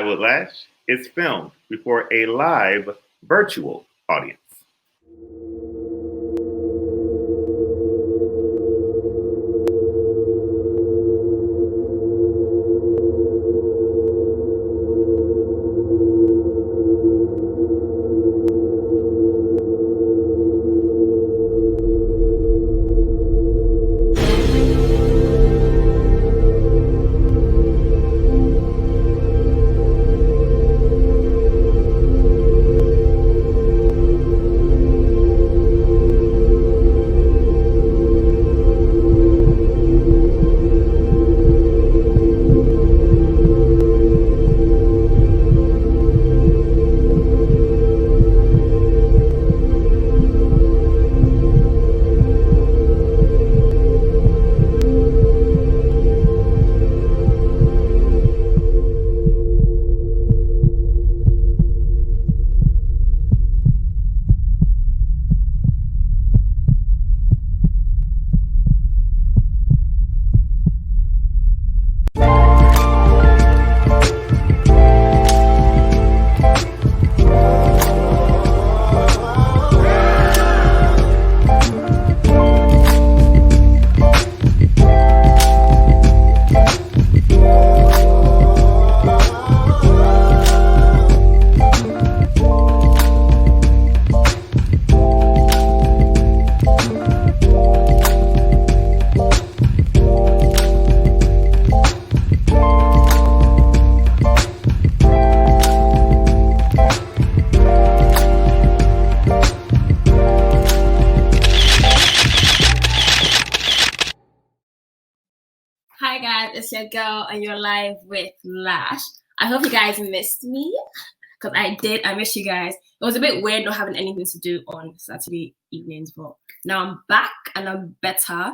Live with Lash is filmed before a live virtual audience. Hi guys, it's your girl and you're live with Lash. I hope you guys missed me because I did. I missed you guys. It was a bit weird not having anything to do on Saturday evenings, but now I'm back and I'm better.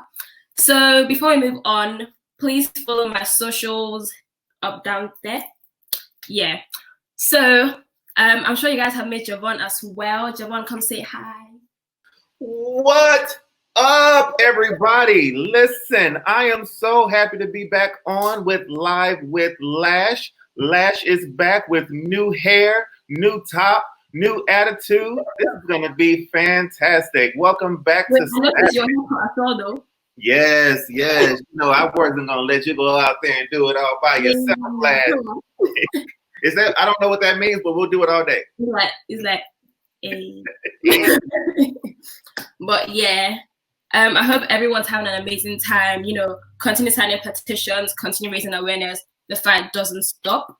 So before we move on, please follow my socials up down there. Yeah. So I'm sure you guys have met JeVaughn as well. JeVaughn, come say hi. What up, everybody? Listen, I am so happy to be back on with Live with Lash. Lash is back with new hair, new top, new attitude. This is going to be fantastic. Welcome back to Saturday. Yes. You know, I wasn't going to let you go out there and do it all by yourself, Lash. Is that, I don't know what that means, but we'll do it all day. It's like a... But yeah. I hope everyone's having an amazing time. You know, continue signing petitions, continue raising awareness. The fight doesn't stop.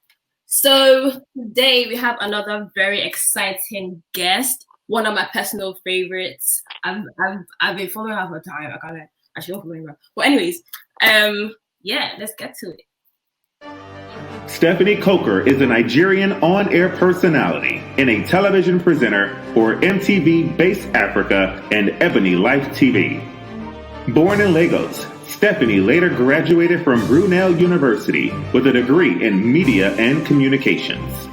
So today we have another very exciting guest, one of my personal favorites. I've been following her for a time. I should not follow her. But anyways, yeah, let's get to it. Stephanie Coker is a Nigerian on-air personality and a television presenter for MTV Base Africa and Ebony Life TV. Born in Lagos, Stephanie later graduated from Brunel University with a degree in media and communications.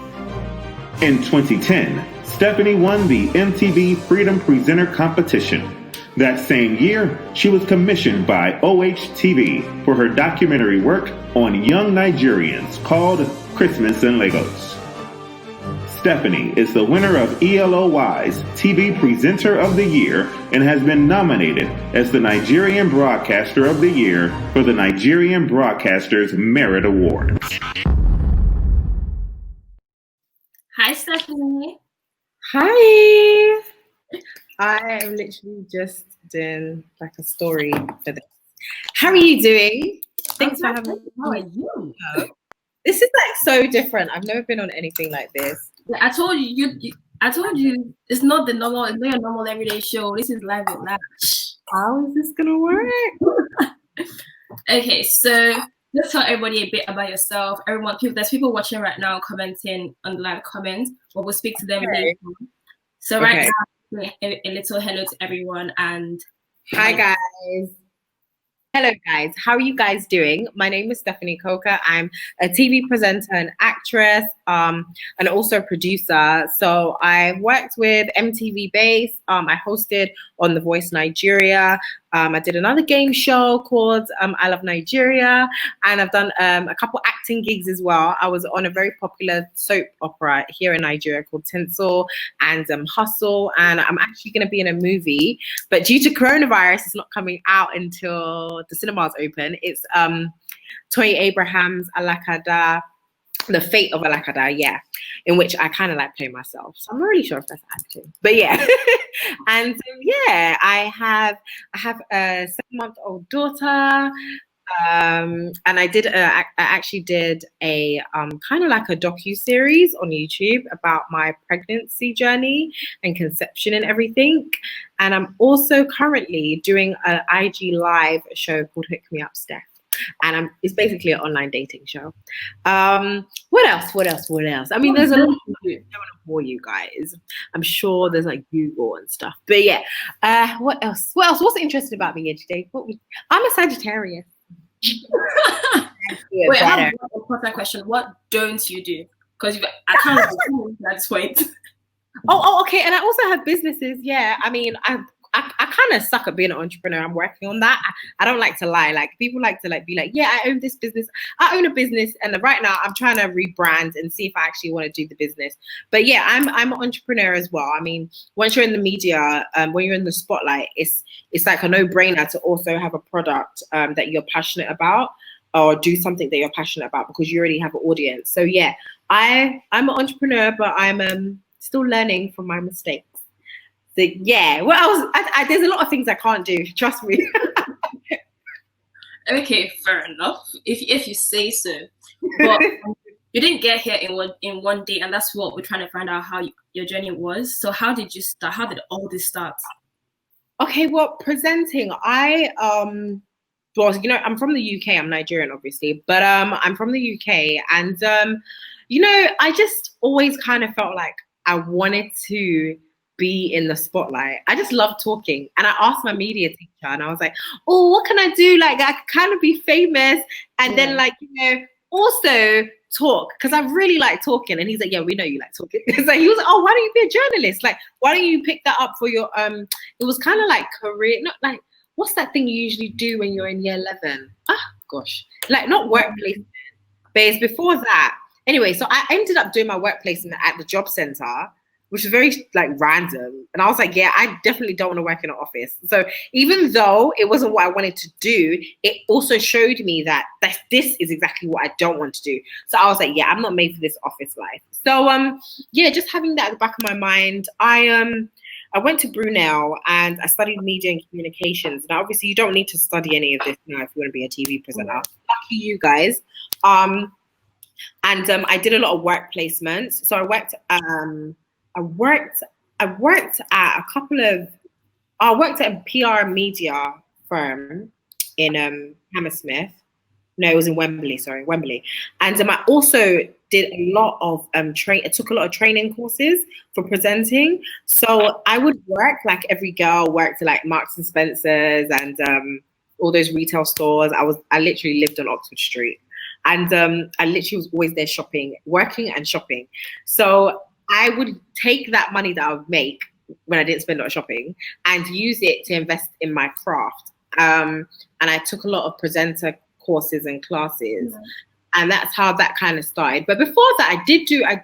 In 2010, Stephanie won the MTV Freedom Presenter Competition. That same year, she was commissioned by OHTV for her documentary work on young Nigerians called Christmas in Lagos. Stephanie is the winner of ELOY's TV Presenter of the Year and has been nominated as the Nigerian Broadcaster of the Year for the Nigerian Broadcasters Merit Awards. Hi, Stephanie. Hi. I am literally just doing like a story for this. How are you doing? Thanks for having me. How are you? This is like so different. I've never been on anything like this. I told you, it's not the normal, it's not your normal everyday show. This is Live with Lash. How is this gonna work? Okay, so let's tell everybody a bit about yourself. There's people watching right now commenting on the live comments, but we'll speak to them later. So right now, a little hello to everyone and hi guys. Hello guys, how are you guys doing? My name is Stephanie Coker. I'm a TV presenter and actress, and also a producer. So I worked with MTV Base. I hosted on The Voice Nigeria. I did another game show called I Love Nigeria, and I've done a couple acting gigs as well. I was on a very popular soap opera here in Nigeria called Tinsel and Hustle, and I'm actually going to be in a movie, but due to coronavirus, it's not coming out until the cinemas open. It's Toy Abraham's Alakada, The Fate of Alakada, yeah, in which I kind of like play myself. So I'm not really sure if that's acting, but yeah. And yeah, I have a 7-month-old daughter, and I actually did a kind of like a docu-series on YouTube about my pregnancy journey and conception and everything. And I'm also currently doing an IG live show called Hook Me Up, Steph. And it's basically an online dating show. What else? I mean, there's a lot to do. I don't want to bore you guys. I'm sure there's like Google and stuff. But yeah, what else? What's interesting about me today? I'm a Sagittarius. Wait, I have one important question. What don't you do? Because I can't remember at this point. Oh, okay. And I also have businesses. Yeah, I mean, I kind of suck at being an entrepreneur. I'm working on that. I don't like to lie. Like people like to be like, yeah, I own this business. I own a business, and right now I'm trying to rebrand and see if I actually want to do the business. But yeah, I'm an entrepreneur as well. I mean, once you're in the media, when you're in the spotlight, it's like a no-brainer to also have a product that you're passionate about, or do something that you're passionate about, because you already have an audience. So yeah, I'm an entrepreneur, but I'm still learning from my mistakes. So yeah, what else? There's a lot of things I can't do. Trust me. Okay, fair enough. If you say so, but you didn't get here in one day, and that's what we're trying to find out how your journey was. So how did you start? How did all this start? Okay, well, presenting. Well, you know, I'm from the UK. I'm Nigerian, obviously, but I'm from the UK, and you know, I just always kind of felt like I wanted to be in the spotlight. I just love talking. And I asked my media teacher, and I was like, oh, what can I do? Like, I could kind of be famous. And then, like, you know, also talk, because I really like talking. And he's like, yeah, we know you like talking. So he was like, oh, why don't you be a journalist? Like, why don't you pick that up for your, it was kind of like career, not like, what's that thing you usually do when you're in year 11? Gosh, like not workplace, but it's before that. Anyway, so I ended up doing my work placement at the job center, which is very like random. And I was like, yeah, I definitely don't want to work in an office. So even though it wasn't what I wanted to do, it also showed me that this is exactly what I don't want to do. So I was like, yeah, I'm not made for this office life. So yeah, just having that at the back of my mind, I went to Brunel and I studied media and communications. And obviously you don't need to study any of this now if you want to be a TV presenter. Lucky you guys. And I did a lot of work placements. So I worked at a PR media firm in Hammersmith. No, it was in Wembley. And I also did a lot of I took a lot of training courses for presenting. So I would work like every girl worked at like Marks and Spencer's and all those retail stores. I literally lived on Oxford Street, and I literally was always there shopping, working and shopping. So I would take that money that I would make when I didn't spend it on shopping and use it to invest in my craft. And I took a lot of presenter courses and classes, and that's how that kind of started. But before that, I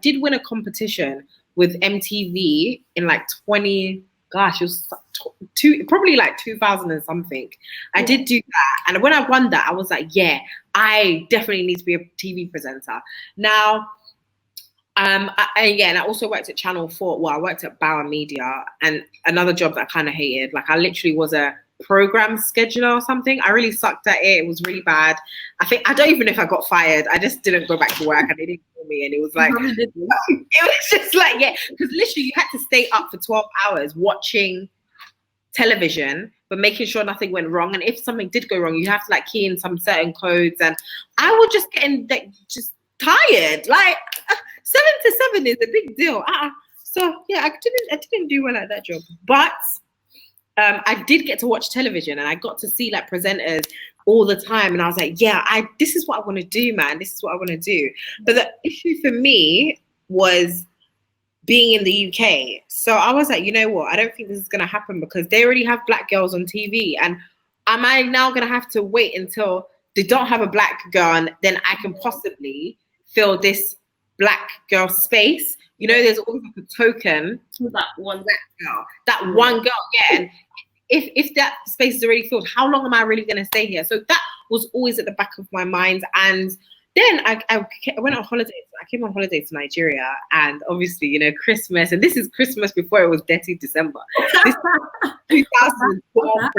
did win a competition with MTV in like it was probably like 2000 and something. I did do that, and when I won that, I was like, yeah, I definitely need to be a TV presenter now. I also worked at Channel 4. Well, I worked at Bauer Media, and another job that I kind of hated. Like I literally was a program scheduler or something. I really sucked at it. It was really bad. I don't even know if I got fired. I just didn't go back to work, and they didn't call me. And it was like, it was just like, yeah, because literally you had to stay up for 12 hours watching television, but making sure nothing went wrong. And if something did go wrong, you have to like key in some certain codes. And I would just get in, like, just tired. Like 7 to 7 is a big deal. So yeah, I didn't do well at that job, but I did get to watch television, and I got to see like presenters all the time, and I was like, yeah, this is what I want to do, man. This is what I want to do. But the issue for me was being in the UK. So I was like, you know what? I don't think this is going to happen, because they already have black girls on TV. And am I now going to have to wait until they don't have a black girl and then I can possibly fill this black girl space? You know, there's always like a token. That one girl. That one girl, yeah. And if that space is already filled, how long am I really going to stay here? So that was always at the back of my mind. And then I went on holiday. I came on holiday to Nigeria, and obviously, you know, Christmas, and this is Christmas before it was dirty December. This 2004.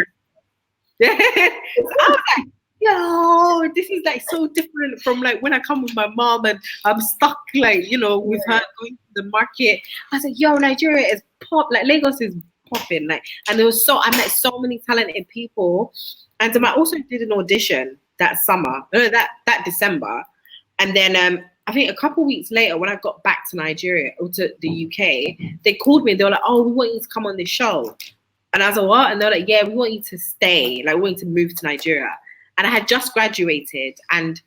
So I was like, yo, this is like so different from like when I come with my mom and I'm stuck like, you know, with her going to the market. I was like, yo, Nigeria is like Lagos is popping. Like, and I met so many talented people. And I also did an audition that summer, that December. And then I think a couple weeks later, when I got back to Nigeria or to the UK, they called me. They were like, oh, we want you to come on this show. And I was like, what? And they're like, yeah, we want you to stay. Like, we want you to move to Nigeria. And I had just graduated, and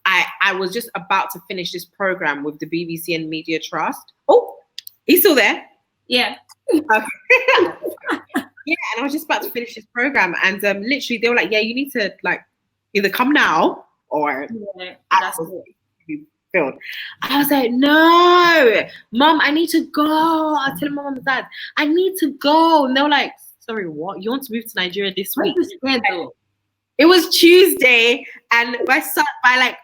I was just about to finish this program with the BBC and Media Trust. Oh, he's still there? Yeah. Okay. Yeah, and I was just about to finish this program, and literally they were like, yeah, you need to like either come now or that's it. Filled. I was like, no, Mom, I need to go. I tell my mom and dad, I need to go. And they were like, sorry, what? You want to move to Nigeria this week? It was Tuesday, and by like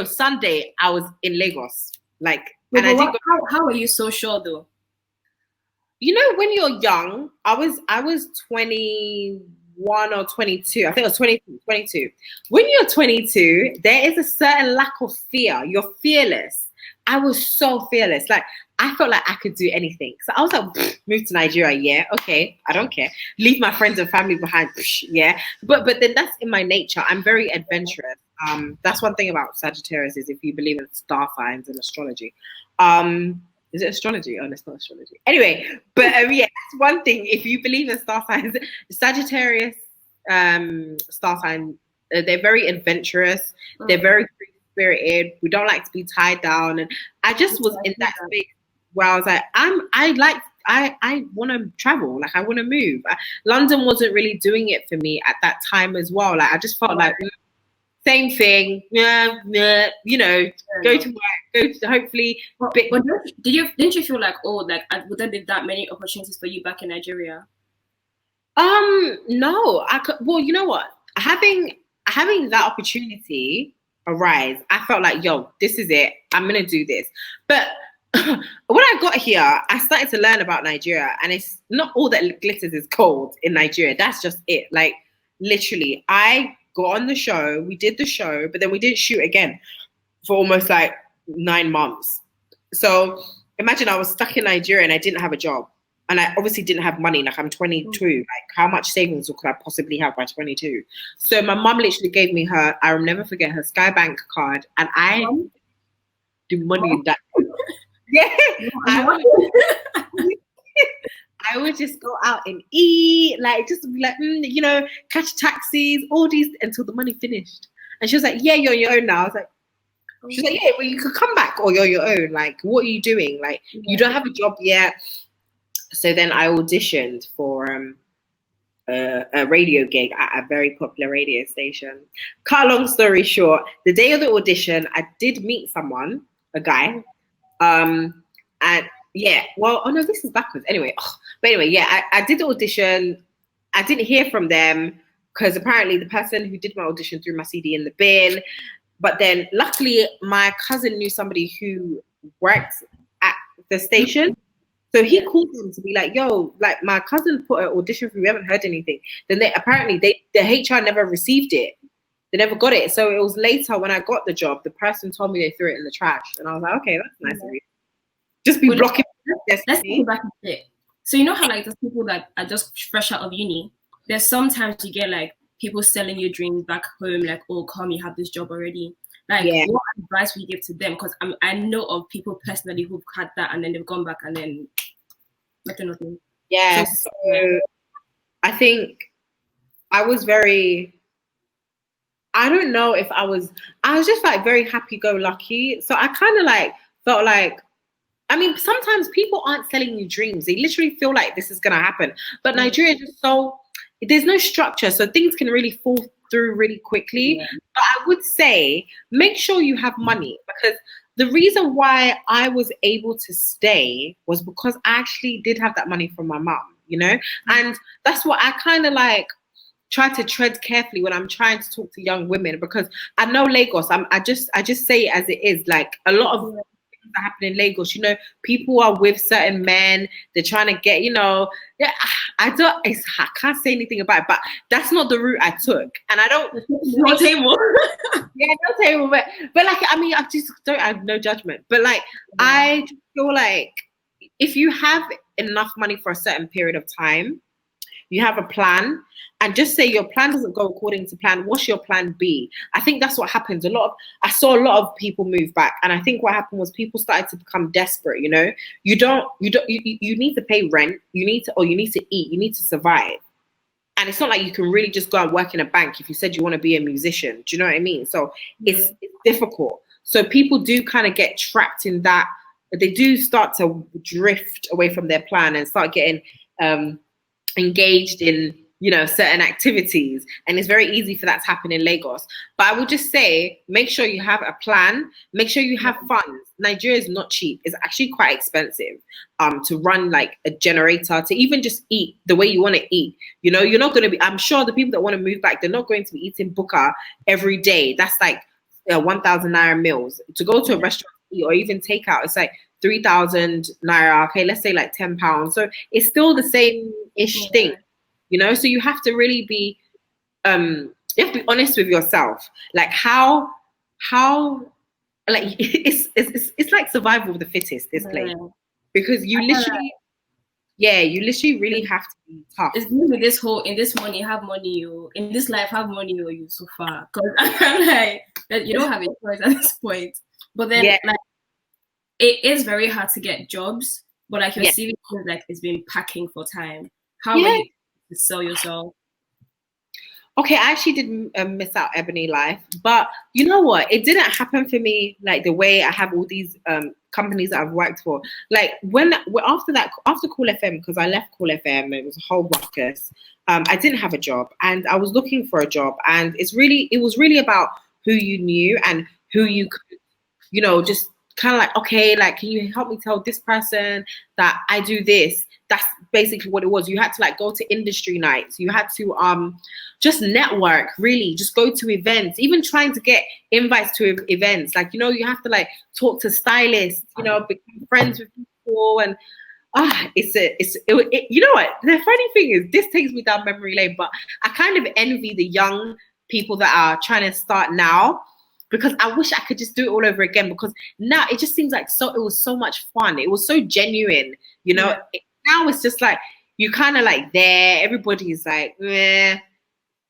Sunday, I was in Lagos. Like, and I didn't go. How are you so sure though? You know, when you're young, I was 21 or 22. I think it was 22. When you're 22, there is a certain lack of fear. You're fearless. I was so fearless. Like, I felt like I could do anything. So I was like, move to Nigeria. Yeah, okay. I don't care. Leave my friends and family behind. Yeah. But then that's in my nature. I'm very adventurous. That's one thing about Sagittarius is if you believe in star signs and astrology. Is it astrology? Oh, no, it's not astrology. Anyway, but yeah, that's one thing. If you believe in star signs, Sagittarius star sign, they're very adventurous. They're very free-spirited. We don't like to be tied down. And I just was in that space where I was like, I want to travel. Like, I want to move. London wasn't really doing it for me at that time as well. Like, I just felt like same thing. Yeah, you know, go to work, go to hopefully. But didn't you feel like, oh, like would there be that many opportunities for you back in Nigeria? No, I could. Well, you know what? Having that opportunity arise, I felt like, yo, this is it. I'm gonna do this. But when I got here, I started to learn about Nigeria, and it's not all that glitters is gold in Nigeria. That's just it. Like, literally, I got on the show, we did the show, but then we didn't shoot again for almost like 9 months. So imagine I was stuck in Nigeria and I didn't have a job, and I obviously didn't have money. Like, I'm 22. Like, how much savings could I possibly have by 22? So my mum literally gave me her, I will never forget, her Skybank card, and I do money in that. Yeah, I would just go out and eat, like, just be like, you know, catch taxis, all these, until the money finished. And she was like, yeah, you're on your own now. I was like, she's like, yeah, well, you could come back, or you're on your own. Like, what are you doing? Like, you don't have a job yet. So then I auditioned for a radio gig at a very popular radio station. Cut a long story short, the day of the audition, I did meet someone, a guy, and yeah, well, oh no, this is backwards. Anyway, but anyway, yeah, I did the audition. I didn't hear from them because apparently the person who did my audition threw my CD in the bin. But then luckily my cousin knew somebody who worked at the station. So he called them to be like, yo, like, my cousin put an audition for you, we haven't heard anything. Then the HR never received it. They never got it. So it was later when I got the job, the person told me they threw it in the trash. And I was like, okay, that's nice of you. Just be blocking. Let's go back a bit. So you know how, like, there's people that are just fresh out of uni. There's sometimes you get like people selling you dreams back home, like, oh, come, you have this job already. Like, what advice would you give to them? Because I know of people personally who've had that and then they've gone back and then nothing. Yeah. So I think I was very, I don't know if I was just like very happy-go-lucky. So I kind of like felt like, I mean, sometimes people aren't selling you dreams. They literally feel like this is going to happen. But Nigeria is just so, there's no structure, so things can really fall through really quickly. Yeah. But I would say make sure you have money, because the reason why I was able to stay was because I actually did have that money from my mum, you know? And that's what I kind of like try to tread carefully when I'm trying to talk to young women, because I know Lagos, I just say it as it is. Like, a lot of things that happen in Lagos, you know, people are with certain men, they're trying to get, you know, yeah, I can't say anything about it, but that's not the route I took. And I don't No table. yeah, no table, but like, I mean, I have no judgment, but like, I just feel like if you have enough money for a certain period of time, you have a plan, and just say your plan doesn't go according to plan, what's your plan B? I think that's what happens. I saw a lot of people move back, and I think what happened was people started to become desperate, you know? You need to pay rent, you need to eat, you need to survive. And it's not like you can really just go and work in a bank if you said you want to be a musician. Do you know what I mean? So it's difficult. So people do kind of get trapped in that. They do start to drift away from their plan and start getting engaged in, you know, certain activities, and it's very easy for that to happen in Lagos. But I would just say, make sure you have a plan, make sure you have funds. Nigeria is not cheap. It's actually quite expensive to run like a generator, to even just eat the way you want to eat. You know, you're not going to be, I'm sure the people that want to move back, they're not going to be eating buka every day. That's like 1,000 naira meals. To go to a restaurant or even take out, it's like 3,000 naira. Okay, let's say like £10. So it's still the same-ish thing. You know, so you have to really be, you have to be honest with yourself. Like how, like it's like survival of the fittest, this place, because you literally really have to be tough. It's really this whole, in this money have money, you in this life have money, or you so far, because I'm like that you don't have a choice at this point. But then like it is very hard to get jobs, but like your CV feels like it's been packing for time. How are you to sell yourself? Okay, I actually did miss out Ebony Life, but you know what? It didn't happen for me like the way I have all these companies that I've worked for. Like after Cool FM, because I left Cool FM, it was a whole ruckus. I didn't have a job, and I was looking for a job, and it was really about who you knew and who you could, you know, just kind of like, okay, like, can you help me tell this person that I do this? That's basically what it was. You had to like go to industry nights. You had to just network, really, just go to events, even trying to get invites to events. Like, you know, you have to like talk to stylists, you know, become friends with people. And you know what? The funny thing is, this takes me down memory lane, but I kind of envy the young people that are trying to start now, because I wish I could just do it all over again, because now it just seems like it was so much fun. It was so genuine, you know. Now it's just like, you kind of like there, everybody's like, meh.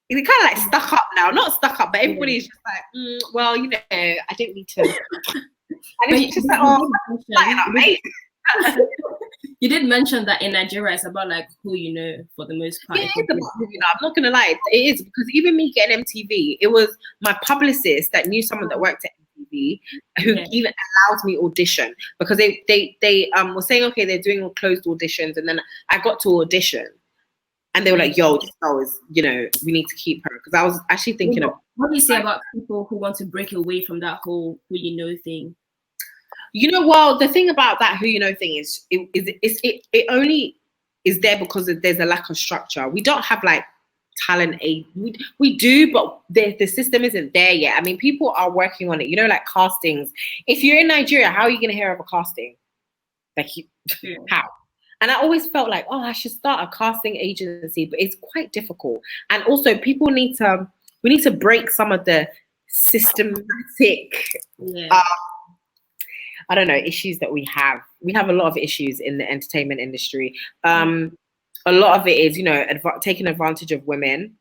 It's kind of like stuck up now. Not stuck up, but everybody's just like, well, you know, I didn't need to. And it's just like, you did mention that in Nigeria it's about like who you know for the most part. Yeah, it is about who you know. I'm not gonna lie, it is, because even me getting MTV, it was my publicist that knew someone that worked at MTV who even allowed me audition, because they were saying, okay, they're doing all closed auditions, and then I got to audition, and they were like, yo, this girl is, you know, we need to keep her, because I was actually thinking of. What do you say about people who want to break away from that whole who you know thing? You know, well, the thing about that who you know thing is it only is there because there's a lack of structure. We don't have like talent aid. We do, but the system isn't there yet. I mean, people are working on it. You know, like castings. If you're in Nigeria, how are you going to hear of a casting? Like, how? And I always felt like, oh, I should start a casting agency, but it's quite difficult. And also, we need to break some of the systematic. I don't know, issues that we have. We have a lot of issues in the entertainment industry. A lot of it is, you know, taking advantage of women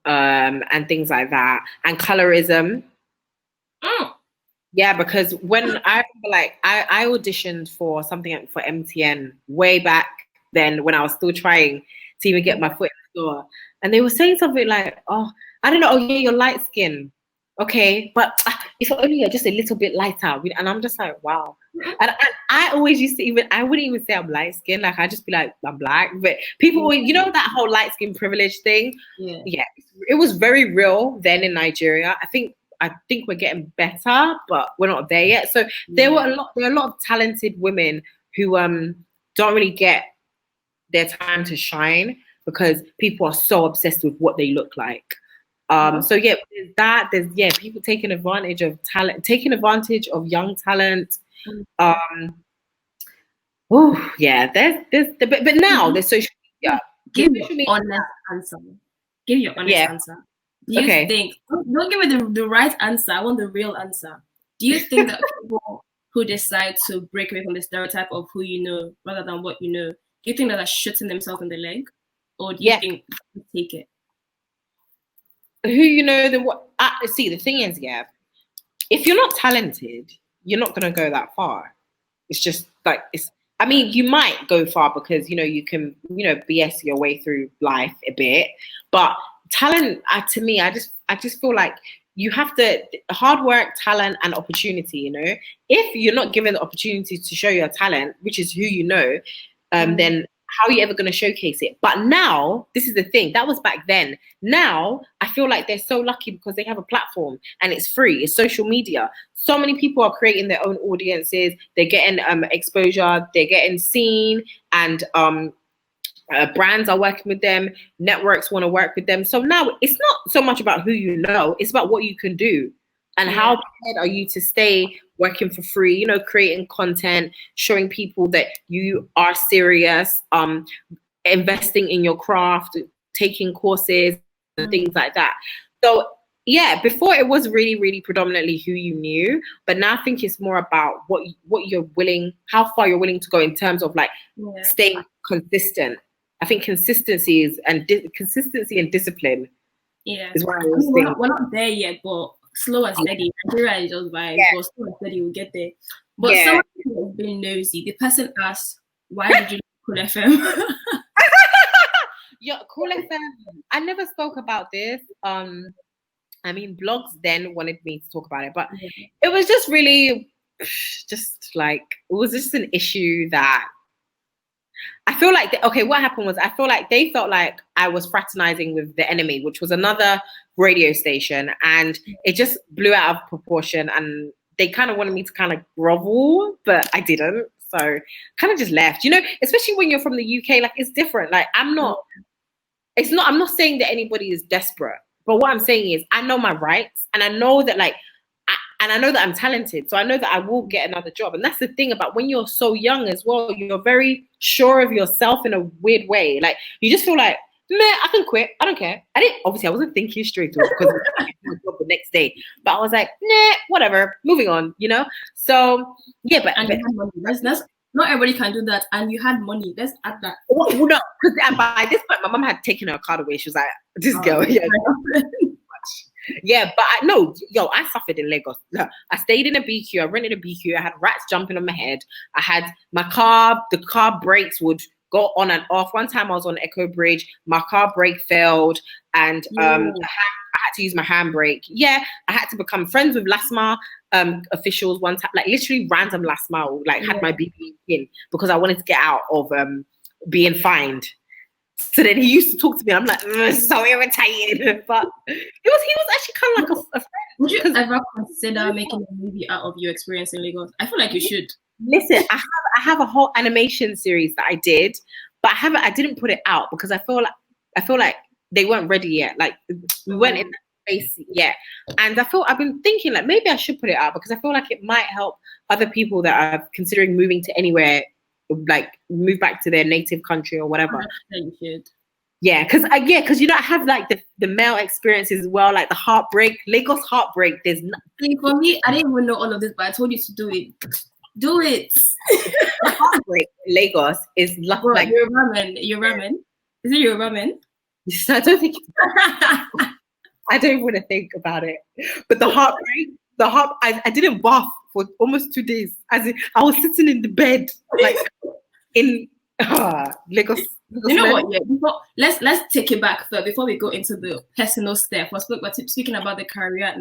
and things like that, and colorism. Yeah, because when I remember, like, I auditioned for something for MTN way back then when I was still trying to even get my foot in the door, and they were saying something like, "Oh, I don't know, oh yeah, you're light skinned, okay, but if only you're just a little bit lighter. And I'm just like, wow. And I always used to I wouldn't even say I'm light skinned. Like, I just be like, I'm black. But people always, that whole light skin privilege thing. Yeah, it was very real then in Nigeria. I think we're getting better, but we're not there yet. So there are a lot of talented women who don't really get their time to shine because people are so obsessed with what they look like. So yeah, there's people taking advantage of talent, taking advantage of young talent. But now there's social media. Give your honest answer. Give your honest answer. Do you think? Don't give me the right answer. I want the real answer. Do you think that people who decide to break away from the stereotype of who you know rather than what you know, do you think that they're shooting themselves in the leg, or do you think take it? Who you know, then what? See, the thing is, if you're not talented, you're not gonna go that far. It's just like I mean, you might go far because you can BS your way through life a bit, but talent to me, I just feel like you have to hard work, talent, and opportunity. If you're not given the opportunity to show your talent, which is who you know, then how are you ever going to showcase it? But now, this is the thing, that was back then. Now, I feel like they're so lucky because they have a platform and it's free. It's social media. So many people are creating their own audiences. They're getting exposure. They're getting seen, and brands are working with them. Networks want to work with them. So now it's not so much about who you know. It's about what you can do. And how prepared are you to stay working for free, creating content, showing people that you are serious, investing in your craft, taking courses, and things like that. So, yeah, before it was really, really predominantly who you knew, but now I think it's more about what you're willing, how far you're willing to go in terms of staying consistent. I think consistency and discipline is what I was saying. We're not there yet, but slow and steady. Nigeria is just vibes, but slow and steady, we'll get there. But someone who has been nosy, the person asked, why did you Cool FM? Yeah, Cool FM. I never spoke about this. I mean, blogs then wanted me to talk about it, but it was just really it was just an issue that I feel like, what happened was I feel like they felt like I was fraternizing with The Enemy, which was another radio station, and it just blew out of proportion, and they kind of wanted me to kind of grovel, but I didn't. So kind of just left, especially when you're from the UK, it's different. I'm not saying that anybody is desperate, but what I'm saying is I know my rights, and I know that I know that I'm talented, so I know that I will get another job. And that's the thing about when you're so young as well, you're very sure of yourself in a weird way. You just feel like, meh, I can quit. I don't care. I wasn't thinking straight away because I had my job the next day. But I was like, nah, whatever, moving on, So yeah, but you had money. That's not everybody can do that. And you had money. Let's add that. Well, no, because by this point, my mom had taken her card away. She was like, this girl, yeah, but I suffered in Lagos. I stayed in a BQ. I rented a BQ. I had rats jumping on my head. I had the car brakes would go on and off. One time I was on Echo Bridge, my car brake failed, and I had to use my handbrake. Yeah, I had to become friends with LASMA officials one time, literally random LASMA, had my BB in because I wanted to get out of being fined. So then he used to talk to me. I'm like, so irritated. But he was actually kind of like a friend. Would you ever consider making a movie out of your experience in Lagos? I feel like you should. Listen, I have a whole animation series that I did, but I didn't put it out because I feel like they weren't ready yet. We weren't in that space yet. And I've been thinking maybe I should put it out because I feel like it might help other people that are considering moving to anywhere, move back to their native country or whatever. You should. Yeah, because I have the male experiences as well, the heartbreak, Lagos heartbreak. There's nothing for me. I didn't even know all of this, but I told you to do it. Do it. The heartbreak in Lagos is you're ramen. You're ramen. Is it your ramen? I don't think. I don't want to think about it. But the heartbreak, I didn't bath for almost 2 days. As in, I was sitting in the bed in Lagos. You know what? Yeah. Let's take it back first before we go into the personal stuff. We're speaking about the career,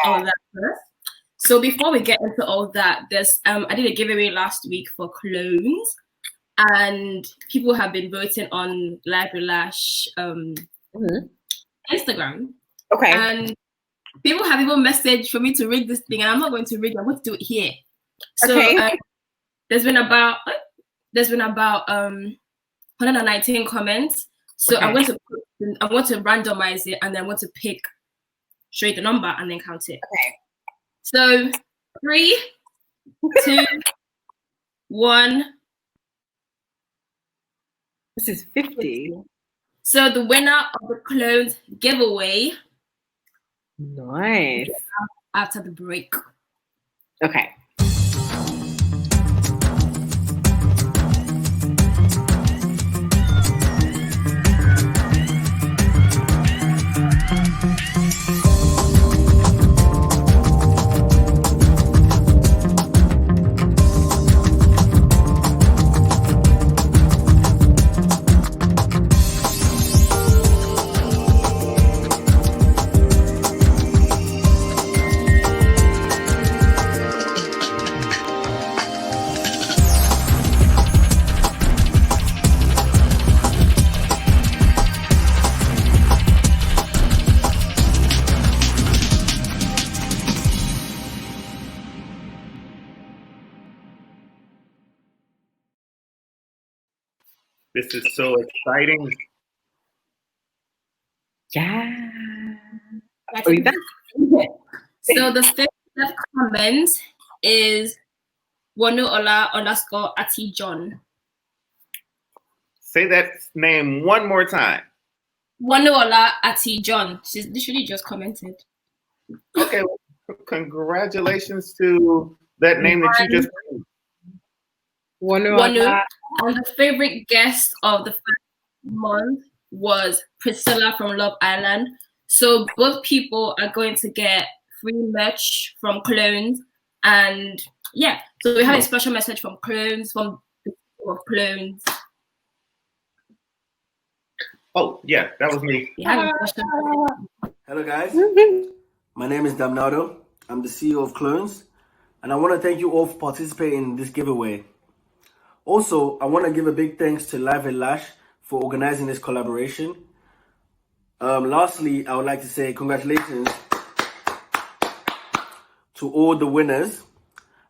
all of that first. So before we get into all that, there's I did a giveaway last week for clones, and people have been voting on Live with Lash Instagram. Okay. And people have even messaged for me to read this thing, and I'm not going to read it. I'm going to do it here. So Okay. there's been about 119 comments. So Okay. I'm going to randomize it, and then I'm going to show you the number, and then count it. Okay. So 3, 2, 1. This is 50. So the winner of the clones giveaway. Nice. After the break. Okay. This is so exciting. Yeah. So the fifth comment is Wanuola_Ati-John. Say that name one more time. Wanuola Ati-John. She's literally just commented. Okay. Congratulations to that name that you just made. Wanu. And the favorite guest of the first month was Priscilla from Love Island. So both people are going to get free merch from Clones. And yeah, so we have a special message from Clones, from the people of Clones. Oh, yeah, that was me. Hello, guys. My name is Damnado. I'm the CEO of Clones. And I want to thank you all for participating in this giveaway. Also, I want to give a big thanks to Live with Lash for organizing this collaboration. Lastly, I would like to say congratulations to all the winners.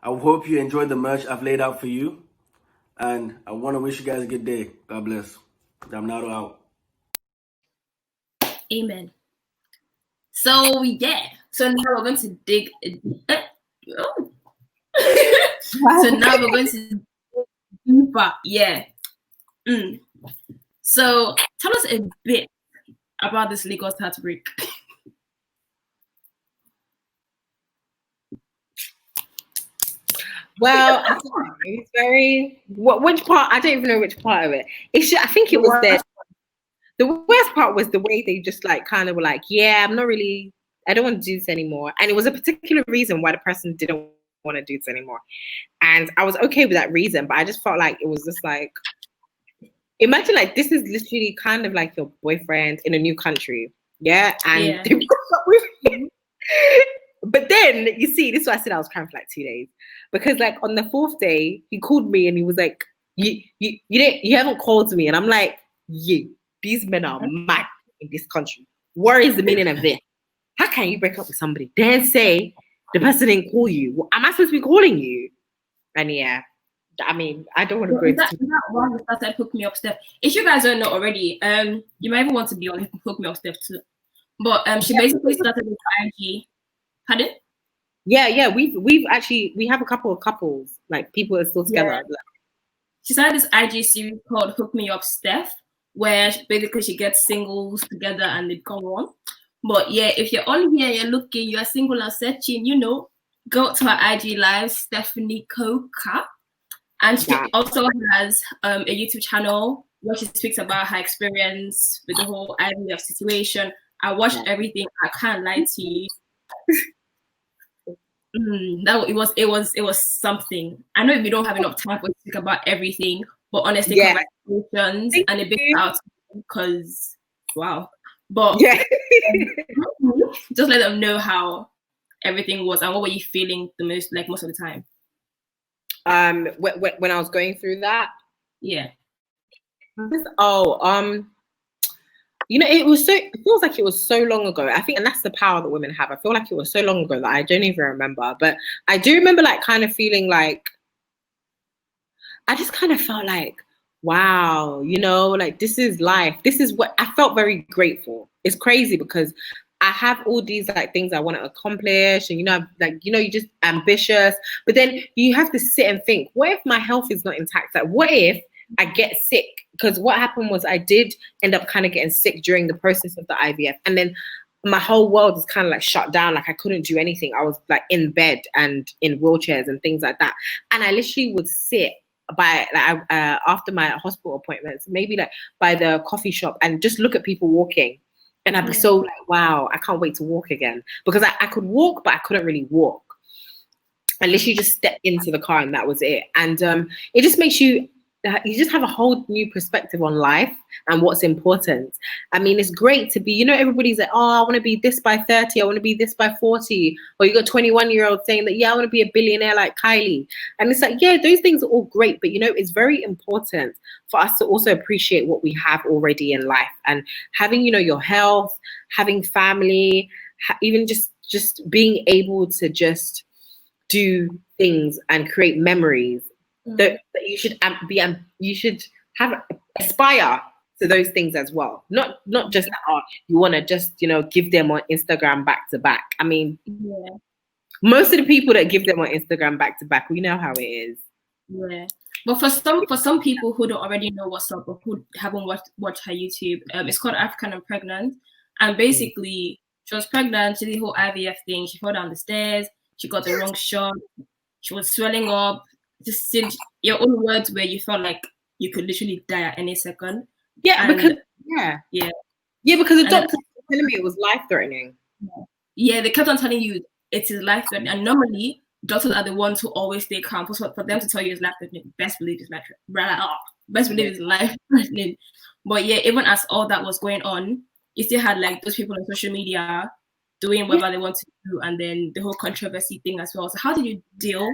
I hope you enjoyed the merch I've laid out for you. And I want to wish you guys a good day. God bless. Damnado out. Amen. So yeah. So now we're going to dig. So now we're going to deeper. Yeah. So tell us a bit about this Lagos heartbreak. Well, it's very. Which part? I don't even know which part of it. I think it was the worst part was the way they just like kind of were like, yeah, I don't want to do this anymore. And it was a particular reason why the person didn't want to do this anymore. And I was okay with that reason, but I just felt like it was just like, imagine like this is literally kind of like your boyfriend in a new country. Yeah. And they broke up with him. But then you see, this is why I said I was crying for like 2 days. Because like on the 4th day, he called me and he was like, you haven't called me. And I'm like, yeah, these men are mad in this country. What is the meaning of this? How can you break up with somebody? Then say the person didn't call you. Well, am I supposed to be calling you? And yeah, I mean, I don't want to go into that one that started Hook Me Up Steph. If you guys don't know already, you might even want to be on Hook Me Up Steph too. But she basically started with IG. Pardon? Yeah. We have a couple of couples, like people are still together. Yeah. She started this IG series called Hook Me Up Steph, where basically she gets singles together and they become one. But yeah, if you're on here, you're looking, you're single and searching, go to her IG live, Stephanie Coca. And she also has a YouTube channel where she speaks about her experience with the whole IVF situation. I watched everything. I can't lie to you. It was something. I know we don't have enough time to speak about everything, but honestly, congratulations and a big shout out because wow. But just let them know how everything was, and what were you feeling the most, like most of the time? When I was going through that? Yeah. You know, it feels like it was so long ago. I think, and that's the power that women have. I feel like it was so long ago that I don't even remember. But I do remember like kind of feeling like, I just kind of felt like, wow, you know, like this is life. This is what I felt very grateful. It's crazy because I have all these like things I want to accomplish, and you know, like, you know, you're just ambitious, but then you have to sit and think, what if my health is not intact? Like, what if I get sick? Because what happened was I did end up kind of getting sick during the process of the IVF, and then my whole world was kind of like shut down. Like I couldn't do anything. I was like in bed and in wheelchairs and things like that. And I literally would sit by like after my hospital appointments, maybe like by the coffee shop, and just look at people walking, and I'd be so like, wow, I can't wait to walk again, because I could walk, but I couldn't really walk. I literally just stepped into the car and that was it. And it just makes you just have a whole new perspective on life and what's important. I mean, it's great to be, you know, everybody's like, oh, I want to be this by 30, I want to be this by 40. Or you got 21-year-olds saying that, yeah, I want to be a billionaire like Kylie. And it's like, yeah, those things are all great. But, you know, it's very important for us to also appreciate what we have already in life. And having, you know, your health, having family, even just being able to just do things and create memories. That you should you should aspire to those things as well. Not just that, you want to just, you know, give them on Instagram back to back. I mean, most of the people that give them on Instagram back to back, we know how it is. Yeah, but for some people who don't already know what's up, or who haven't watched her YouTube, it's called African and Pregnant, and basically she was pregnant. She did the whole IVF thing. She fell down the stairs. She got the wrong shot. She was swelling up. Just said your own words where you felt like you could literally die at any second. Yeah, because the doctor was telling me it was life-threatening. Yeah, they kept on telling you it is life-threatening, and normally doctors are the ones who always stay calm. For them to tell you it's life-threatening, best believe it's life-threatening. But yeah, even as all that was going on, you still had like those people on social media doing whatever they want to do, and then the whole controversy thing as well. So how did you deal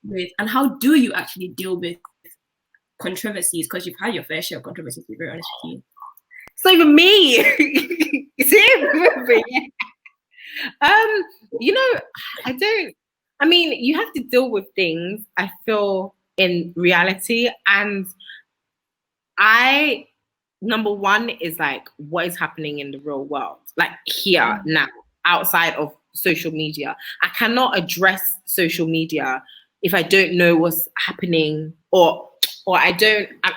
with, and how do you actually deal with controversies? Because you've had your fair share of controversies, to be very honest with you. It's not even me. It's him. You know, I mean, you have to deal with things, I feel, in reality. And number one is like, what is happening in the real world? Like here, now, outside of social media. I cannot address social media if I don't know what's happening, or I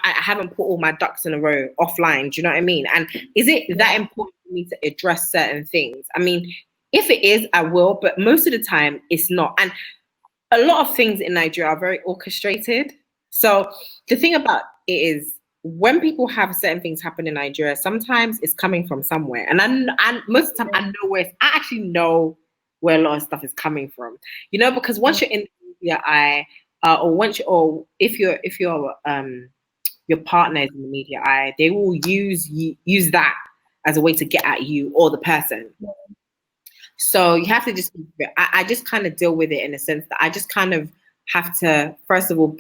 haven't put all my ducks in a row offline. Do you know what I mean? And is it that important for me to address certain things? I mean, if it is, I will, but most of the time it's not. And a lot of things in Nigeria are very orchestrated. So the thing about it is, when people have certain things happen in Nigeria, sometimes it's coming from somewhere. And most of the time I actually know where a lot of stuff is coming from. You know, because once you're in the media eye, or if your partner is in the media eye, they will use that as a way to get at you or the person. So you have to just, I just kind of deal with it in a sense that I just kind of have to, first of all,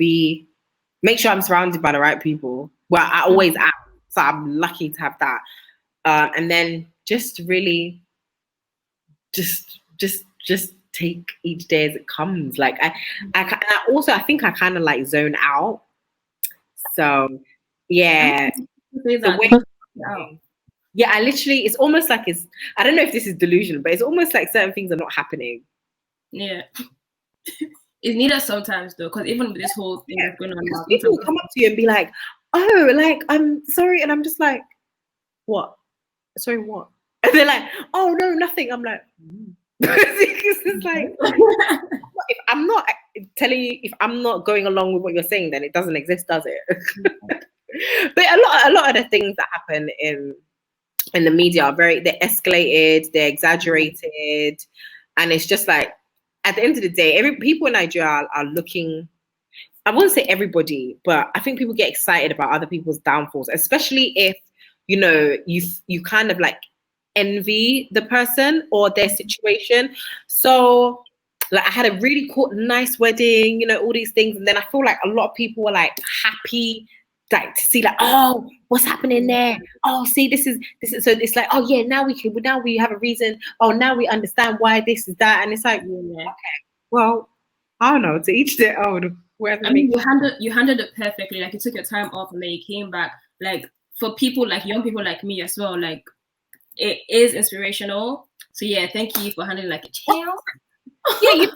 make sure I'm surrounded by the right people. Well, I always am, so I'm lucky to have that. And then just really, just take each day as it comes. Like I think I kind of like zone out. So yeah, yeah, I literally, it's almost like I don't know if this is delusion, but it's almost like certain things are not happening. Yeah. It's needed sometimes though, because even with this whole thing that's going on now, people will come up to you and be like, oh, like, I'm sorry. And I'm just like, what? Sorry, what? And they're like, oh, no, nothing. I'm like, it's like, if I'm not telling you, if I'm not going along with what you're saying, then it doesn't exist, does it? But a lot of the things that happen in the media are they're escalated, they're exaggerated. And it's just like, at the end of the day, people in Nigeria are looking, I wouldn't say everybody, but I think people get excited about other people's downfalls, especially if, you know, you kind of like envy the person or their situation. So like I had a really cool, nice wedding, you know, all these things. And then I feel like a lot of people were like happy, like to see like, oh, what's happening there? Oh, see, this is so it's like, oh yeah, now we have a reason. Oh, now we understand why this is that. And it's like, okay, well, I don't know, to each their own. I mean, you handled it perfectly. Like you took your time off and then you came back. Like for people like young people like me as well, like it is inspirational. So yeah, thank you for handling like a child. Yeah,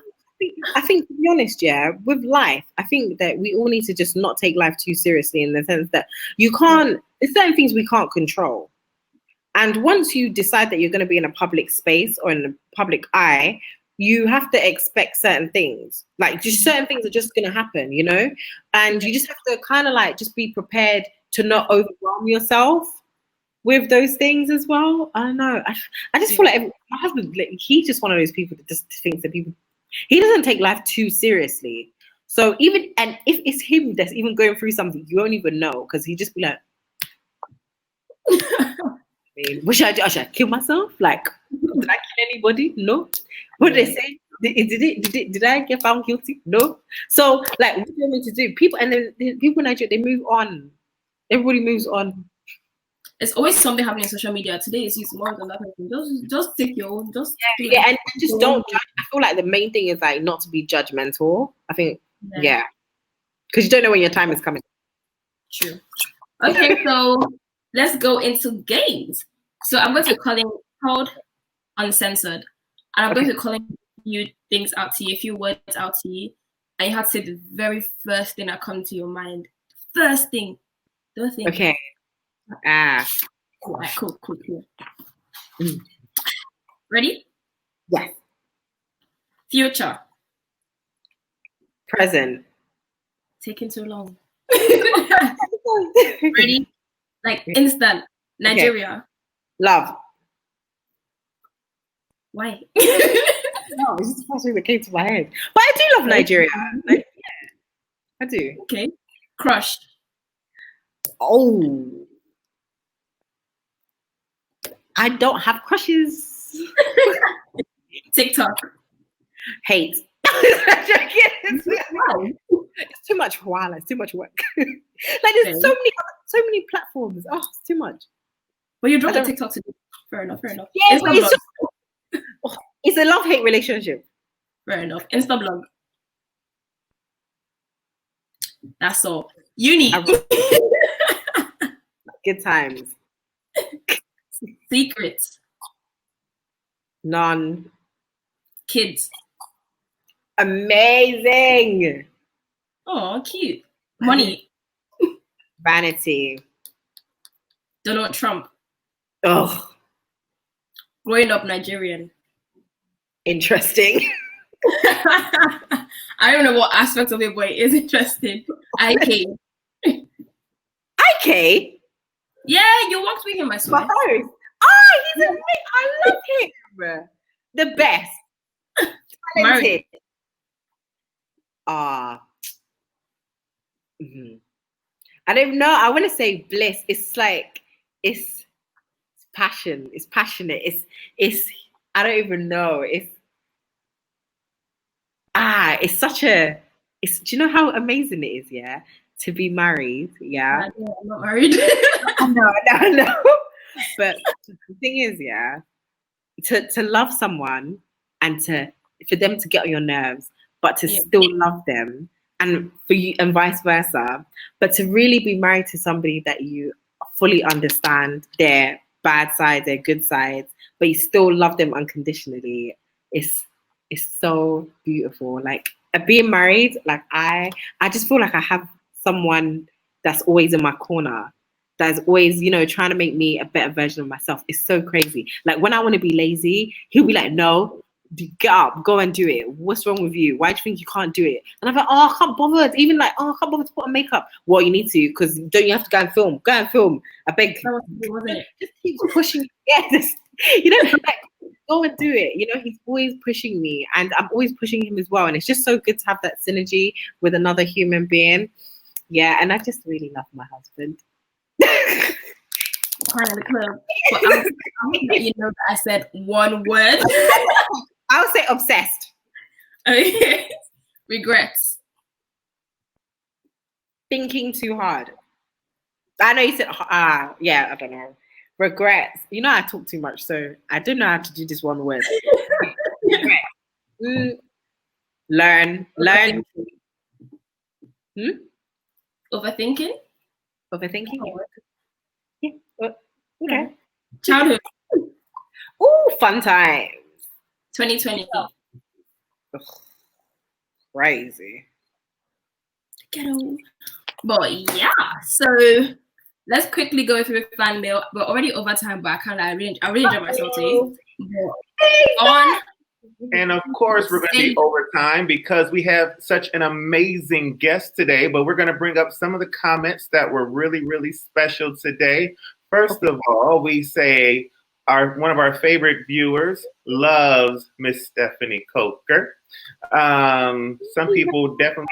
I think to be honest, yeah, with life, I think that we all need to just not take life too seriously in the sense that you can't, there's certain things we can't control. And once you decide that you're going to be in a public space or in a public eye, you have to expect certain things. Like just certain things are just going to happen, you know? And you just have to kind of like just be prepared to not overwhelm yourself with those things as well. I don't know. I just feel like my husband, like, he's just one of those people that just thinks that he doesn't take life too seriously. So even, and if it's him that's even going through something, you won't even know because he just be like, I mean, what should I do? Should I kill myself? Like, did I kill anybody? No. What did they say? Did I get found guilty? No. So like, what do you want me to do? People, and then people in Nigeria, they move on. Everybody moves on. It's always something happening on social media. Today is tomorrow than that. Just take your own. Just and just don't judge. I feel like the main thing is like not to be judgmental. I think because you don't know when your time is coming. True. Okay, so let's go into games. So I'm going to call in called Uncensored, and I'm going to call you things out to you, a few words out to you, and you have to say the very first thing that comes to your mind. First thing. Don't think. Okay. Right, cool. Ready? Yes. Future. Present. Taking too long. Ready? Like instant. Nigeria. Okay. Love. Why? No, this is the first thing that came to my head. But I do love Nigeria. Like, yeah, I do. Okay. Crush. Oh. I don't have crushes. TikTok. Hate. It's too much for a while. It's too much work. Like there's so many platforms. Oh, it's too much. Well, you dropped the TikTok today. Fair enough. Yeah, but it's a love-hate relationship. Fair enough. Instablog. That's all. Uni. Good times. Secrets. None. Kids. Amazing. Oh, cute. Money. Vanity. Donald Trump. Oh. Growing up Nigerian. Interesting. I don't know what aspect of it, but it is interesting. IK. IK? Yeah, you walked with him, I swear. He's amazing. I love him. The best. Talented. I don't know. I want to say bliss. It's like it's passion. It's passionate. It's I don't even know. It's such a do you know how amazing it is, yeah? To be married, yeah. I'm not married. I know. But the thing is, yeah, to love someone and for them to get on your nerves, but to still love them, and for you and vice versa, but to really be married to somebody that you fully understand their bad sides, their good sides, but you still love them unconditionally, it's so beautiful. Like being married, like I just feel like I have someone that's always in my corner, that's always, you know, trying to make me a better version of myself. It's so crazy. Like when I want to be lazy, he'll be like, no, get up, go and do it. What's wrong with you? Why do you think you can't do it? And I'm like, oh, I can't bother. Even like, oh, I can't bother to put on makeup. Well, you need to, because don't you have to go and film? Go and film. I beg. Wasn't it? Just keep pushing. Yes. You know, like, go and do it. You know, he's always pushing me and I'm always pushing him as well. And it's just so good to have that synergy with another human being. Yeah, and I just really love my husband. Crying in the club. But I'm let you know that I said one word. I would say obsessed. Okay. Regrets. Thinking too hard. I know you said, yeah, I don't know. Regrets. You know, I talk too much, so I don't know how to do this one word. Learn. Overthinking. Overthinking. Yeah. Okay. Childhood. Ooh, fun time. 2020. Ugh, crazy. Ghetto. But yeah, so let's quickly go through fan mail. We're already over time, but I really enjoyed myself today. And of course, we're going to be over time because we have such an amazing guest today. But we're going to bring up some of the comments that were really, really special today. First of all, we say one of our favorite viewers loves Miss Stephanie Coker. Some people definitely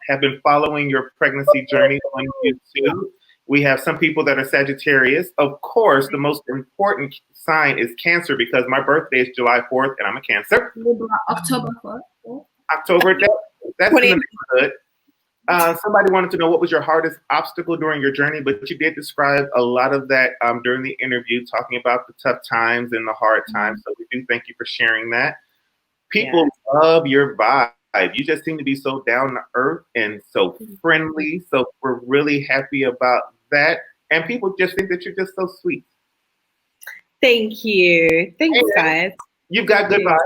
have been following your pregnancy journey on YouTube. We have some people that are Sagittarius. Of course, the most important sign is Cancer because my birthday is July 4th and I'm a Cancer. October 4th. October, that's in the neighborhood. Somebody wanted to know what was your hardest obstacle during your journey, but you did describe a lot of that during the interview, talking about the tough times and the hard times. So we do thank you for sharing that. People love your vibe. You just seem to be so down to earth and so friendly. So we're really happy about that. And people just think that you're just so sweet. Thank you. Thanks, guys. You've got good vibes.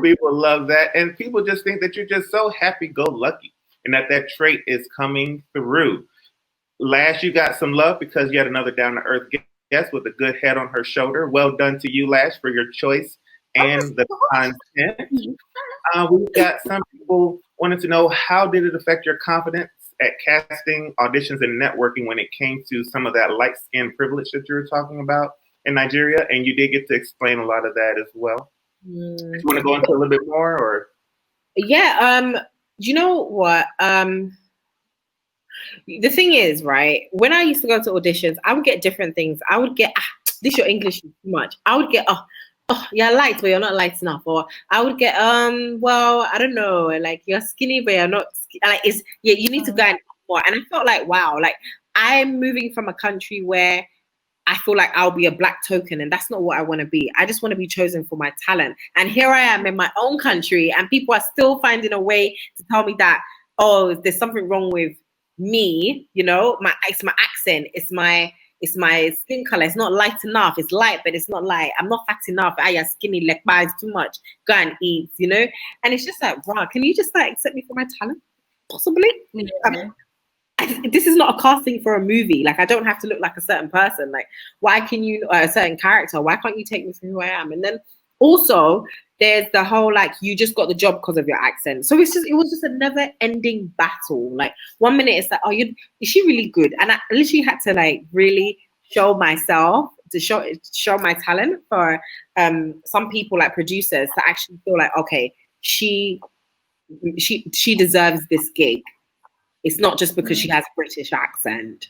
People love that. And people just think that you're just so happy-go-lucky and that trait is coming through. Lash, you got some love because you had another down-to-earth guest with a good head on her shoulder. Well done to you, Lash, for your choice and the content. We've got some people wanted to know, how did it affect your confidence at casting, auditions, and networking when it came to some of that light skin privilege that you were talking about in Nigeria? And you did get to explain a lot of that as well. Do you want to go into a little bit more, or? Yeah. You know what? The thing is, right, when I used to go to auditions, I would get different things. I would get, this your English is too much. I would get, you're light, but you're not light enough. Or I would get, well, I don't know, like you're skinny, but you're not like you need to go and more. And I felt like, wow, like I'm moving from a country where I feel like I'll be a black token, and that's not what I want to be. I just want to be chosen for my talent. And here I am in my own country, and people are still finding a way to tell me that, oh, there's something wrong with me, you know, it's my accent, it's my skin color, it's not light enough, it's light but it's not light, I'm not fat enough, you're skinny, like it's too much, go and eat, you know. And it's just like, wow, can you just like accept me for my talent? Possibly. This is not a casting for a movie. Like I don't have to look like a certain person. Like why can you a certain character, why can't you take me for who I am? And then also there's the whole like you just got the job because of your accent. So it was just a never ending battle. Like 1 minute it's like, oh, is she really good? And I literally had to like really show myself, to show my talent for some people like producers to actually feel like, okay, she deserves this gig. It's not just because she has a British accent.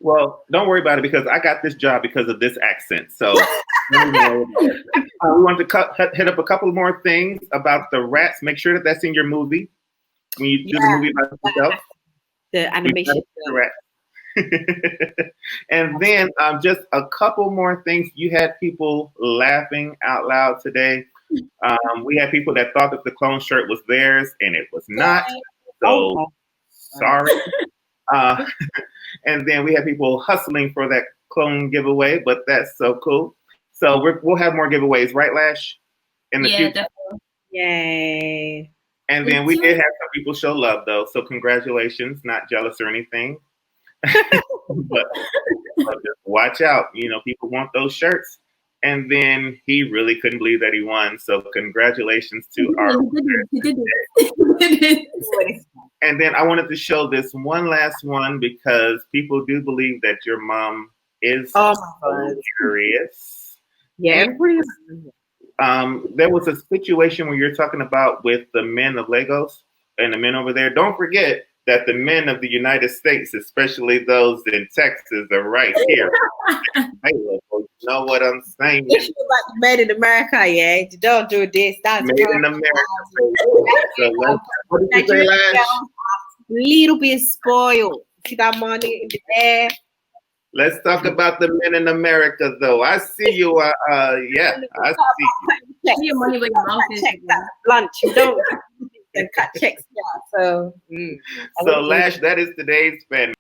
Well, don't worry about it because I got this job because of this accent. So we want to hit up a couple more things about the rats. Make sure that that's in your movie when you do the movie about yourself. The animation. And then just a couple more things. You had people laughing out loud today. We had people that thought that the clone shirt was theirs and it was not. So sorry. And then we had people hustling for that clone giveaway, but that's so cool. So we'll have more giveaways, right, Lash? In the future. Definitely. Yay. And then we did have some people show love, though. So congratulations, not jealous or anything. but just watch out. You know, people want those shirts. And then he really couldn't believe that he won. So congratulations to our He did it. And then I wanted to show this one last one because people do believe that your mom is hilarious. Yeah. There was a situation where you're talking about with the men of Lagos and the men over there. Don't forget, that the men of the United States, especially those in Texas, are right here. Available. You know what I'm saying? It's about the made in America, yeah. You don't do this. That's Made in America. So what did you say, Lash? Little bit spoiled. See that money in the air. Let's talk about the men in America, though. I see you. Yeah, I see you. Your money where your mouth is. Lunch. You don't cut checks. Yeah. So. So Lash, that is today's fan.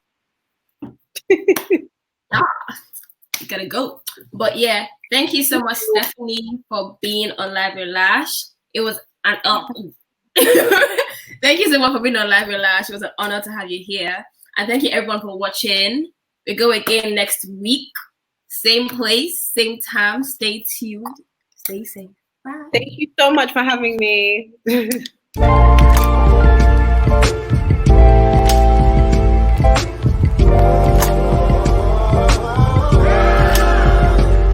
You gotta go. But yeah, thank you so much, Stephanie, for being on Live with Lash. It was an thank you so much for being on Live with Lash. It was an honor to have you here. And thank you everyone for watching. We go again next week. Same place, same time. Stay tuned. Stay safe. Bye. Thank you so much for having me.